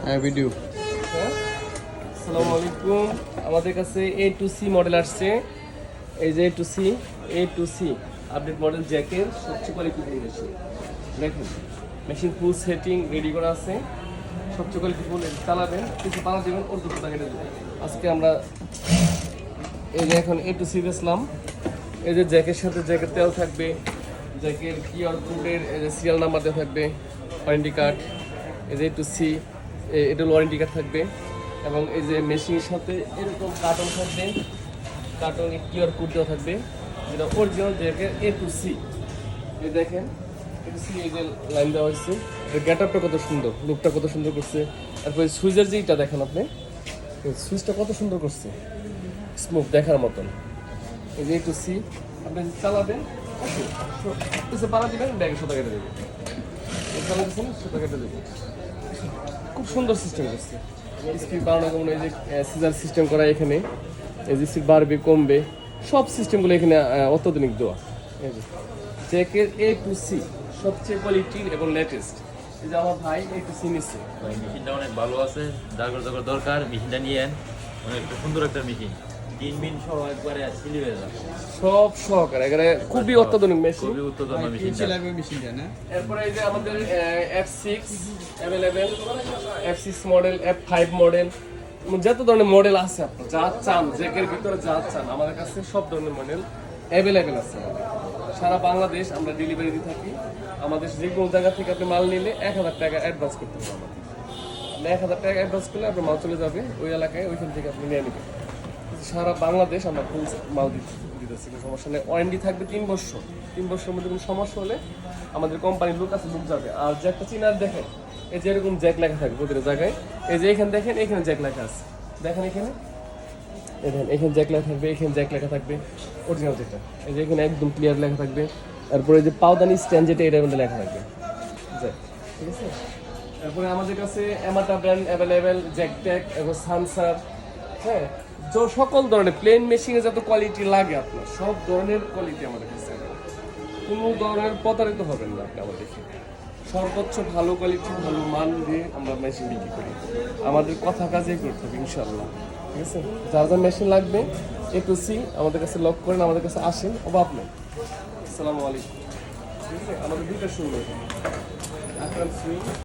হ্যাঁ ভিডিও। আসসালামু আলাইকুম। আমাদের কাছে A2C মডেল আসছে। এই যে A2C আপডেট মডেল জ্যাকের সবচেয়ে কোয়ালিটিফুল মেশিন। দেখুন মেশিন ফুল সেটিং রেডি করা আছে, সবচেয়ে কোয়ালিটিফুল। চালাবেন, কিছু পালা দেবেন, ওর দুটো কেটে দেবেন। আজকে আমরা এই যে এখন A2C বেচলাম। এই যে জ্যাকের সাথে জ্যাকের তেল থাকবে, জ্যাকের কিউআর কোডের সিরিয়াল নাম্বার দেওয়া থাকবে, ওয়ারেন্টি কার্ড। এই যে A2C এটা ওয়ারেন্টি কার্ড থাকবে, এবং এই যে মেশিনের সাথে এরকম কার্টন থাকবে, কার্টনে কিউআর কোড দেওয়া থাকবে, যেটা অরিজিনাল জ্যাকের A2C। এই দেখেন A2C এই যে লাইন দেওয়া হয়েছে, এর গেটআপটা কত সুন্দর, লুকটা কত সুন্দর করছে। তারপরে সুইচের যেটা দেখেন আপনি, সুইচটা কত সুন্দর করছে, স্মুথ দেখার মতন। এই যে A2C আপনি চালাবেন, কিছু পালা দিবেন, ব্যাগে সুতা কেটে দেবেন, চালা দিচ্ছেন সুতা কেটে দেবেন। খুব সুন্দর সিস্টেম করছে। স্পিড বাড়ানো কমানো, এই যে সিজার সিস্টেম করা এখানে, এই যে স্পিড বাড়বে কমবে, সব সিস্টেমগুলো এখানে অত্যাধুনিক দেওয়া। এই যে জ্যাকের A2C সবচেয়ে কোয়ালিটির এবং লেটেস্ট। এই যে আমার ভাই A2C নিচ্ছে, মেশিনটা অনেক ভালো আছে, যার দরকার মেশিনটা নিয়ে অনেক সুন্দর একটা মেশিন, 3 মিন সহ একবারে সিলি হয়ে যাবে, সব সহকারে এখানে খুবই অত্যাধুনিক মেশিন, খুবই উত্তরতম মেশিনটা না। এরপরে এই যে আমাদের F6 available, F6 model, F5 model, যত ধরনের মডেল আছে আপনার যা চান, জ্যাকের ভিতরে যা চান আমাদের কাছে সব ধরনের মডেল অ্যাভেলেবেল আছে। সারা বাংলাদেশ আমরা ডেলিভারি দিয়ে থাকি। আমাদের যে কোনো জায়গা থেকে আপনি মাল নিলে 1000 টাকা অ্যাডভান্স করতে হবে। আপনি 1000 টাকা অ্যাডভান্স করলে আপনার মাল চলে যাবে ওই এলাকায়, ওইখান থেকে আপনি নিয়ে নেবেন। সারা বাংলাদেশ আমরা ফুল মাল দিতেছি, কোনো সমস্যা নেই। ওয়ারেন্টি থাকবে 3 বছর। 3 বছরের মধ্যে কোনো সমস্যা হলে আমাদের কোম্পানির লোক আছে, লোক যাবে। আর জ্যাকটা চিনার দেখেন, এই যে এরকম জ্যাক লেখা থাকবে প্রতিটা জায়গায়। এই যে এখানে দেখেন, এখানে জ্যাক লেখা আছে, দেখেন এখানে, দেখেন এখানে জ্যাক লেখা থাকবে, এখানে জ্যাক লেখা থাকবে অরিজিনাল যেটা। এই যে এখানে একদম ক্লিয়ার লেখা থাকবে। তারপরে এই যে পাউদানি স্ট্যান্ড যেটা, এটার মধ্যে লেখা থাকবে জ্যাক, ঠিক আছে। তারপরে আমাদের কাছে এমাটা ব্র্যান্ড অ্যাভেলেবেল, জ্যাক ট্যাক এবং সানসার, হ্যাঁ, সকল ধরনের প্লেন মেশিনে যত কোয়ালিটি লাগে আপনার সব ধরনের কোয়ালিটি আমাদের কাছে। কোনো ধরনের প্রতারিত হবেন না আপনি আমাদের, সর্বোচ্চ ভালো কোয়ালিটি ভালো মান দিয়ে আমরা মেশিন বিক্রি করি। আমাদের কথা কাজেই করতে হবে ইনশাল্লাহ, ঠিক আছে। যার যা মেশিন লাগবে A2C আমাদের কাছে লক করেন, আমাদের কাছে আসেন, অভাব নেই। আসসালামু আলাইকুম। ঠিক আছে, আমাদের 2টা শোরুম এখানে, আকরাম সুইট।